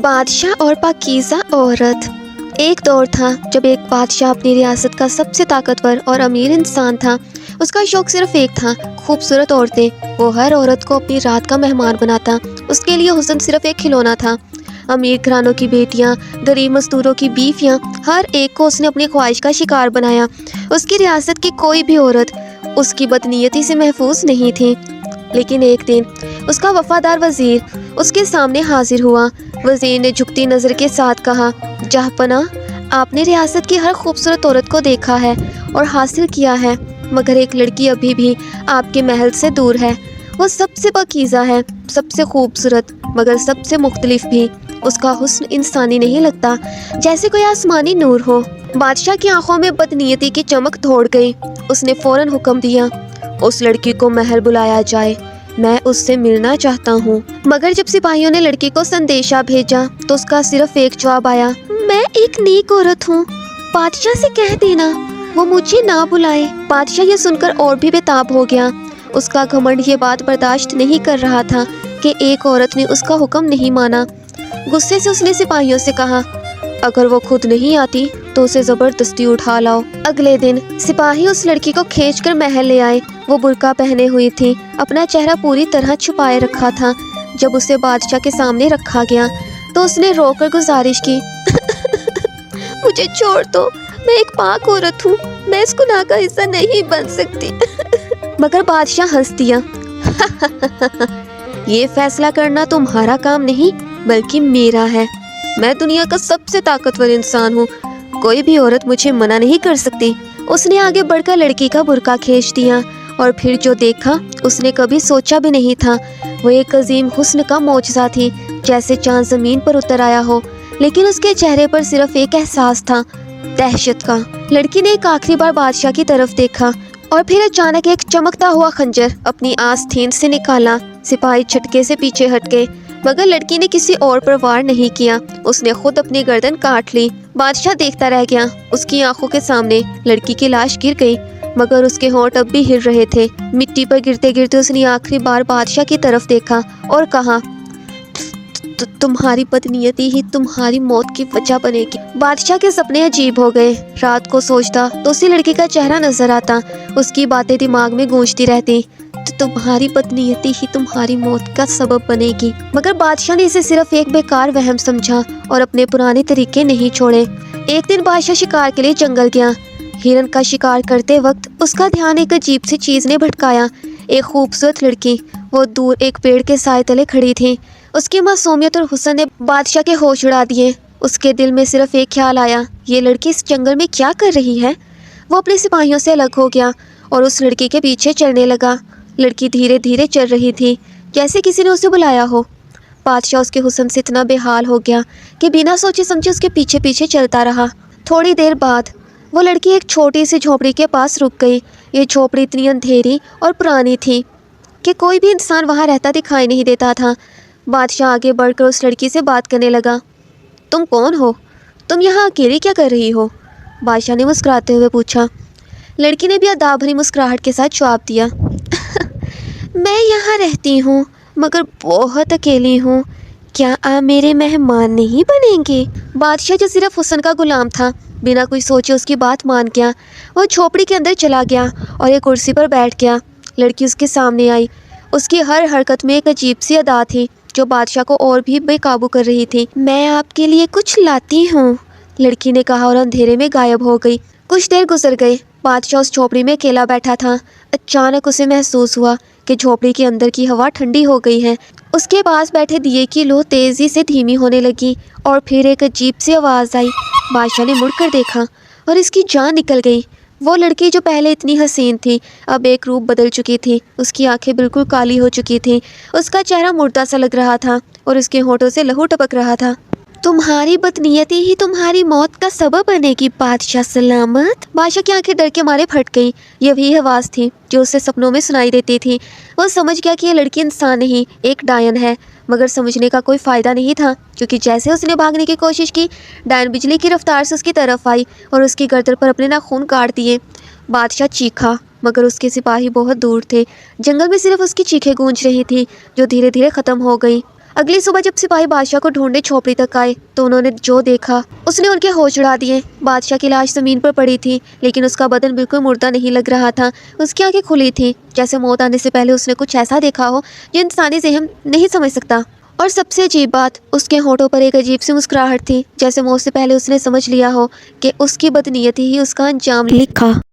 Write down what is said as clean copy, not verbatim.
بادشاہ اور پاکیزہ عورت۔ ایک دور تھا جب ایک بادشاہ اپنی ریاست کا سب سے طاقتور اور امیر انسان تھا۔ اس کا شوق صرف ایک تھا، خوبصورت عورتیں۔ وہ ہر عورت کو اپنی رات کا مہمان بناتا۔ اس کے لیے حسن صرف ایک کھلونا تھا۔ امیر گھرانوں کی بیٹیاں، غریب مزدوروں کی بیویاں، ہر ایک کو اس نے اپنی خواہش کا شکار بنایا۔ اس کی ریاست کی کوئی بھی عورت اس کی بدنیتی سے محفوظ نہیں تھی۔ لیکن ایک دن اس کا وفادار وزیر اس کے سامنے حاضر ہوا۔ وزیر نے جھکتی نظر کے ساتھ کہا، جہاں پناہ، آپ نے ریاست کی ہر خوبصورت عورت کو دیکھا ہے اور حاصل کیا ہے، مگر ایک لڑکی ابھی بھی آپ کے محل سے دور ہے۔ وہ سب سے پاکیزہ ہے، سب سے خوبصورت، مگر سب سے مختلف بھی۔ اس کا حسن انسانی نہیں لگتا، جیسے کوئی آسمانی نور ہو۔ بادشاہ کی آنکھوں میں بدنیتی کی چمک دوڑ گئی۔ اس نے فوراً حکم دیا، اس لڑکی کو محل بلایا جائے، میں اس سے ملنا چاہتا ہوں۔ مگر جب سپاہیوں نے لڑکی کو سندیشہ بھیجا تو اس کا صرف ایک جواب آیا، میں ایک نیک عورت ہوں، بادشاہ سے کہہ دینا وہ مجھے نہ بلائے۔ بادشاہ یہ سن کر اور بھی بےتاب ہو گیا۔ اس کا گھمنڈ یہ بات برداشت نہیں کر رہا تھا کہ ایک عورت نے اس کا حکم نہیں مانا۔ غصے سے اس نے سپاہیوں سے کہا، اگر وہ خود نہیں آتی تو اسے زبردستی اٹھا لاؤ۔ اگلے دن سپاہی اس لڑکی کو کھینچ کر محل لے آئے۔ وہ برقع پہنے ہوئی تھی، اپنا چہرہ پوری طرح چھپائے رکھا تھا۔ جب اسے بادشاہ کے سامنے رکھا گیا تو اس نے رو کر گزارش کی، مجھے چھوڑ دو، میں ایک پاک عورت ہوں، میں اس گناہ کا حصہ نہیں بن سکتی۔ مگر بادشاہ ہنس دیا، یہ فیصلہ کرنا تمہارا کام نہیں بلکہ میرا ہے۔ میں دنیا کا سب سے طاقتور انسان ہوں، کوئی بھی عورت مجھے منع نہیں کر سکتی۔ اس نے آگے بڑھ کر لڑکی کا برقع کھینچ دیا اور پھر جو دیکھا اس نے کبھی سوچا بھی نہیں تھا۔ وہ ایک عظیم حسن کا معجزہ تھی، جیسے چاند زمین پر اتر آیا ہو، لیکن اس کے چہرے پر صرف ایک احساس تھا، دہشت کا۔ لڑکی نے ایک آخری بار بادشاہ کی طرف دیکھا اور پھر اچانک ایک چمکتا ہوا خنجر اپنی آستین سے نکالا۔ سپاہی جھٹکے سے پیچھے ہٹ گئے، مگر لڑکی نے کسی اور پر وار نہیں کیا، اس نے خود اپنی گردن کاٹ لی۔ بادشاہ دیکھتا رہ گیا۔ اس کی آنکھوں کے سامنے لڑکی کی لاش گر گئی، مگر اس کے ہونٹ اب بھی ہل رہے تھے۔ مٹی پر گرتے گرتے اس نے آخری بار بادشاہ کی طرف دیکھا اور کہا، تمہاری بدنیتی ہی تمہاری موت کی وجہ بنے گی۔ بادشاہ کے سپنے عجیب ہو گئے۔ رات کو سوچتا تو اسی لڑکی کا چہرہ نظر آتا، اس کی باتیں دماغ میں گونجتی رہتی، تمہاری بدنیتی ہی تمہاری موت کا سبب بنے گی۔ مگر بادشاہ نے اسے صرف ایک بیکار وہم سمجھا اور اپنے پرانے طریقے نہیں چھوڑے۔ ایک دن بادشاہ شکار کے لیے جنگل گیا۔ ہرن کا شکار کرتے وقت اس کا دھیان ایک عجیب سی چیز نے بھٹکایا، ایک خوبصورت لڑکی۔ وہ دور ایک پیڑ کے سائے تلے کھڑی تھی۔ اس کی معصومیت اور حسن نے بادشاہ کے ہوش اڑا دیے۔ اس کے دل میں صرف ایک خیال آیا، یہ لڑکی اس جنگل میں کیا کر رہی ہے؟ وہ اپنے سپاہیوں سے الگ ہو گیا اور اس لڑکی کے پیچھے چلنے لگا۔ لڑکی دھیرے دھیرے چل رہی تھی، جیسے کسی نے اسے بلایا ہو۔ بادشاہ اس کے حسن سے اتنا بے حال ہو گیا کہ بنا سوچے سمجھے اس کے پیچھے پیچھے چلتا رہا۔ تھوڑی دیر بعد وہ لڑکی ایک چھوٹی سی جھونپڑی کے پاس رک گئی۔ یہ جھونپڑی اتنی اندھیری اور پرانی تھی کہ کوئی بھی انسان وہاں رہتا دکھائی نہیں دیتا تھا۔ بادشاہ آگے بڑھ کر اس لڑکی سے بات کرنے لگا، تم کون ہو؟ تم یہاں اکیلی کیا کر رہی ہو؟ بادشاہ نے مسکراتے ہوئے پوچھا۔ لڑکی نے بھی ادا بھری مسکراہٹ کے ساتھ جواب دیا، میں یہاں رہتی ہوں مگر بہت اکیلی ہوں، کیا آپ میرے مہمان نہیں بنیں گے؟ بادشاہ جو صرف حسن کا غلام تھا بنا کوئی سوچے اس کی بات مان گیا۔ وہ جھونپڑی کے اندر چلا گیا اور ایک کرسی پر بیٹھ گیا۔ لڑکی اس کے سامنے آئی۔ اس کی ہر حرکت میں ایک عجیب سی ادا تھی جو بادشاہ کو اور بھی بے قابو کر رہی تھی۔ میں آپ کے لیے کچھ لاتی ہوں، لڑکی نے کہا اور اندھیرے میں غائب ہو گئی۔ کچھ دیر گزر گئی۔ بادشاہ اس جھونپڑی میں اکیلا بیٹھا تھا۔ اچانک اسے محسوس ہوا کہ جھونپڑی کے اندر کی ہوا ٹھنڈی ہو گئی ہے۔ اس کے پاس بیٹھے دیے کی لو تیزی سے دھیمی ہونے لگی اور پھر ایک عجیب سی آواز آئی۔ بادشاہ نے مڑ کر دیکھا اور اس کی جان نکل گئی۔ وہ لڑکی جو پہلے اتنی حسین تھی اب ایک روپ بدل چکی تھی۔ اس کی آنکھیں بالکل کالی ہو چکی تھیں، اس کا چہرہ مردہ سا لگ رہا تھا اور اس کے ہونٹوں سے لہو ٹپک رہا تھا۔ تمہاری بدنیتی ہی تمہاری موت کا سبب بنے گی، بادشاہ سلامت۔ بادشاہ کی آنکھیں ڈر کے مارے پھٹ گئیں۔ یہ وہی آواز تھی جو اسے سپنوں میں سنائی دیتی تھی۔ وہ سمجھ گیا کہ یہ لڑکی انسان نہیں، ایک ڈائن ہے، مگر سمجھنے کا کوئی فائدہ نہیں تھا، کیونکہ جیسے اس نے بھاگنے کی کوشش کی، ڈائن بجلی کی رفتار سے اس کی طرف آئی اور اس کی گردن پر اپنے ناخن کاٹ دیے۔ بادشاہ چیخا، مگر اس کے سپاہی بہت دور تھے۔ جنگل میں صرف اس کی چیخیں گونج رہی تھی جو دھیرے دھیرے ختم ہو گئی۔ اگلی صبح جب سپاہی بادشاہ کو ڈھونڈنے جھونپڑی تک آئے تو انہوں نے جو دیکھا اس نے ان کے ہوش اڑا دیے۔ بادشاہ کی لاش زمین پر پڑی تھی، لیکن اس کا بدن بالکل مردہ نہیں لگ رہا تھا۔ اس کی آنکھیں کھلی تھیں، جیسے موت آنے سے پہلے اس نے کچھ ایسا دیکھا ہو جو انسانی ذہن نہیں سمجھ سکتا۔ اور سب سے عجیب بات، اس کے ہونٹوں پر ایک عجیب سی مسکراہٹ تھی، جیسے موت سے پہلے اس نے سمجھ لیا ہو کہ اس کی بدنیتی ہی اس کا انجام لکھا۔